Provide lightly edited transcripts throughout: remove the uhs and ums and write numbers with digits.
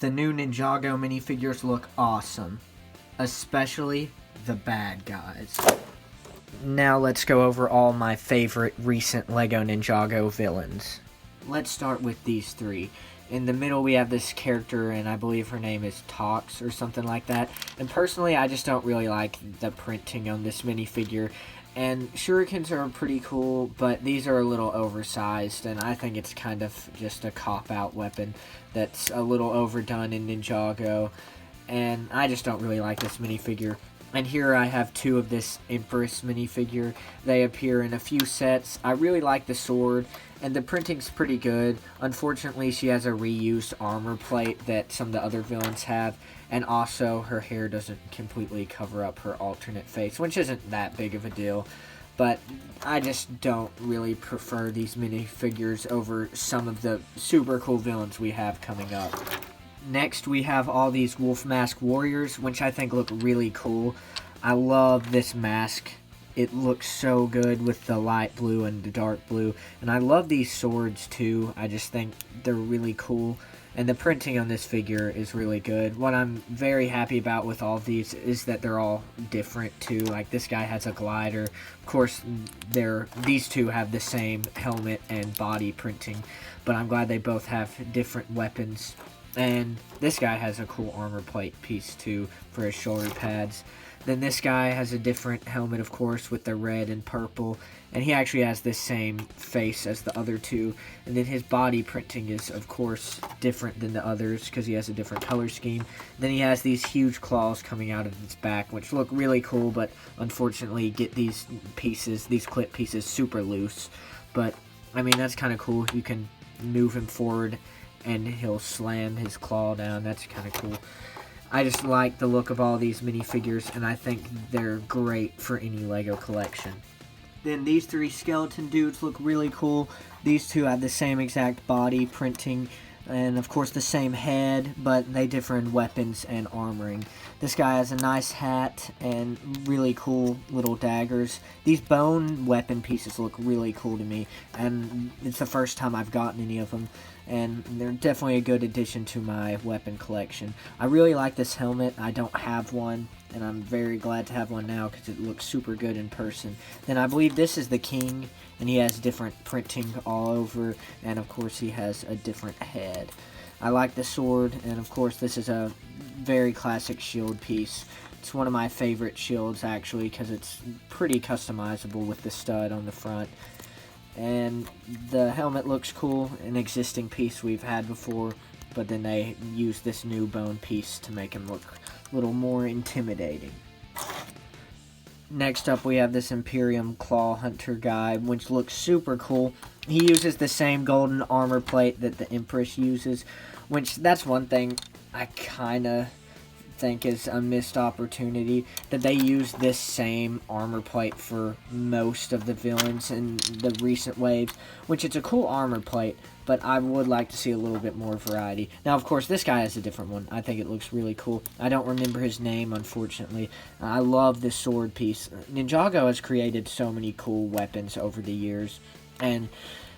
The new Ninjago minifigures look awesome, especially the bad guys. Now let's go over all my favorite recent LEGO Ninjago villains. Let's start with these three. In the middle we have this character, and I believe her name is Tox or something like that. And personally, I just don't really like the printing on this minifigure. And shurikens are pretty cool, but these are a little oversized, and I think it's kind of just a cop-out weapon that's a little overdone in Ninjago. And I just don't really like this minifigure. And here I have two of this Empress minifigure. They appear in a few sets. I really like the sword, and the printing's pretty good. Unfortunately, she has a reused armor plate that some of the other villains have, and also her hair doesn't completely cover up her alternate face, which isn't that big of a deal. But I just don't really prefer these minifigures over some of the super cool villains we have coming up. Next, we have all these Wolf Mask Warriors, which I think look really cool. I love this mask. It looks so good with the light blue and the dark blue. And I love these swords, too. I just think they're really cool. And the printing on this figure is really good. What I'm very happy about with all of these is that they're all different, too. Like, this guy has a glider. Of course, these two have the same helmet and body printing. But I'm glad they both have different weapons. And this guy has a cool armor plate piece too for his shoulder pads. Then this guy has a different helmet, of course, with the red and purple. And he actually has the same face as the other two. And then his body printing is, of course, different than the others because he has a different color scheme. Then he has these huge claws coming out of his back, which look really cool, but unfortunately get these pieces, these clip pieces, super loose. But, I mean, that's kind of cool. You can move him forward and he'll slam his claw down. That's kind of cool. I just like the look of all these minifigures, and I think they're great for any LEGO collection. Then these three skeleton dudes look really cool. These two have the same exact body printing, and of course the same head, but they differ in weapons and armoring. This guy has a nice hat and really cool little daggers. These bone weapon pieces look really cool to me, and it's the first time I've gotten any of them, and they're definitely a good addition to my weapon collection. I really like this helmet. I don't have one, and I'm very glad to have one now because it looks super good in person. Then I believe this is the king, and he has different printing all over, and of course he has a different head. I like the sword, and of course this is a very classic shield piece. It's one of my favorite shields actually because it's pretty customizable with the stud on the front. And the helmet looks cool, an existing piece we've had before, but then they used this new bone piece to make him look a little more intimidating. Next up we have this Imperium Claw Hunter guy, which looks super cool. He uses the same golden armor plate that the Empress uses, which that's one thing I kind of think is a missed opportunity, that they use this same armor plate for most of the villains in the recent waves, which it's a cool armor plate, but I would like to see a little bit more variety. Now, of course, this guy has a different one. I think it looks really cool. I don't remember his name, unfortunately. I love this sword piece. Ninjago has created so many cool weapons over the years, and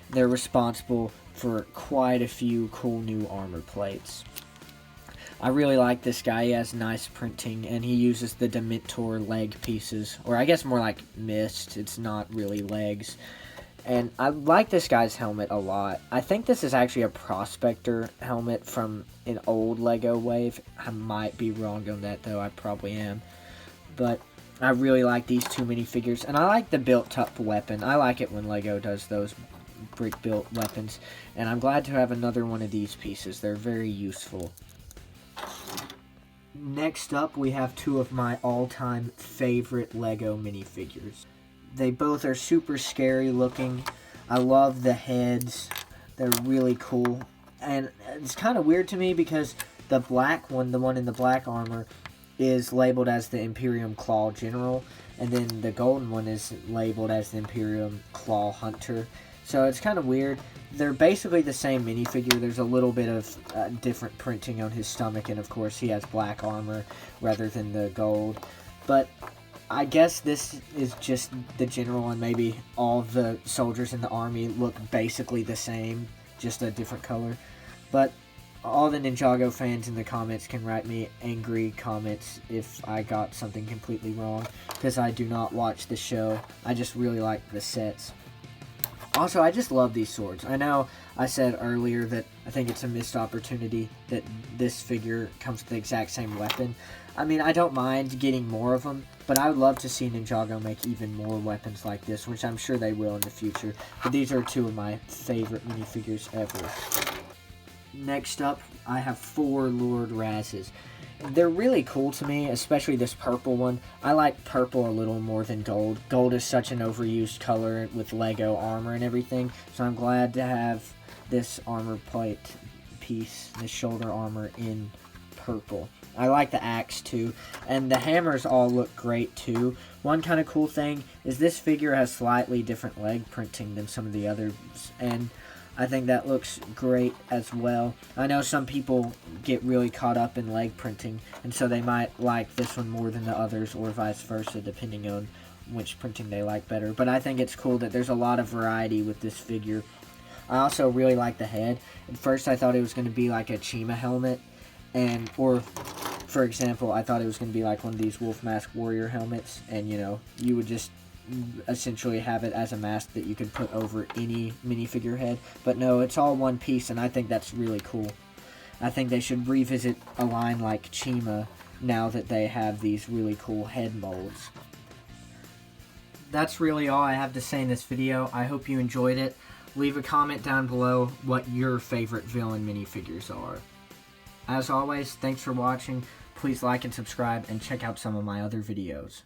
they're responsible for quite a few cool new armor plates. I really like this guy. He has nice printing, and he uses the Dementor leg pieces, or I guess more like mist. It's not really legs. And I like this guy's helmet a lot. I think this is actually a Prospector helmet from an old LEGO wave. I might be wrong on that, though. I probably am. But I really like these two minifigures, and I like the built-up weapon. I like it when LEGO does those brick-built weapons, and I'm glad to have another one of these pieces. They're very useful. Next up, we have two of my all-time favorite LEGO minifigures. They both are super scary looking. I love the heads. They're really cool. And it's kind of weird to me because the black one, the one in the black armor, is labeled as the Imperium Claw General. And then the golden one is labeled as the Imperium Claw Hunter. So it's kind of weird. They're basically the same minifigure. There's a little bit of different printing on his stomach, and of course he has black armor rather than the gold. But I guess this is just the general, and maybe all the soldiers in the army look basically the same, just a different color. But all the Ninjago fans in the comments can write me angry comments if I got something completely wrong, because I do not watch the show. I just really like the sets. Also, I just love these swords. I know I said earlier that I think it's a missed opportunity that this figure comes with the exact same weapon. I mean, I don't mind getting more of them, but I would love to see Ninjago make even more weapons like this, which I'm sure they will in the future. But these are two of my favorite minifigures ever. Next up, I have 4 Lurrazes. They're really cool to me, especially this purple one. I like purple a little more than gold. Gold is such an overused color with LEGO armor and everything, so I'm glad to have this armor plate piece, this shoulder armor in purple. I like the axe too, and the hammers all look great too. One kind of cool thing is this figure has slightly different leg printing than some of the others, and I think that looks great as well. I know some people get really caught up in leg printing, and so they might like this one more than the others, or vice versa, depending on which printing they like better. But I think it's cool that there's a lot of variety with this figure. I also really like the head. At first I thought it was going to be like a Chima helmet, or for example, I thought it was going to be like one of these Wolf Mask Warrior helmets, and you know, you would just essentially have it as a mask that you could put over any minifigure head. But no, it's all one piece, and I think that's really cool. I think they should revisit a line like Chima now that they have these really cool head molds. That's really all I have to say in this video. I hope you enjoyed it. Leave a comment down below what your favorite villain minifigures are. As always, thanks for watching. Please like and subscribe, and check out some of my other videos.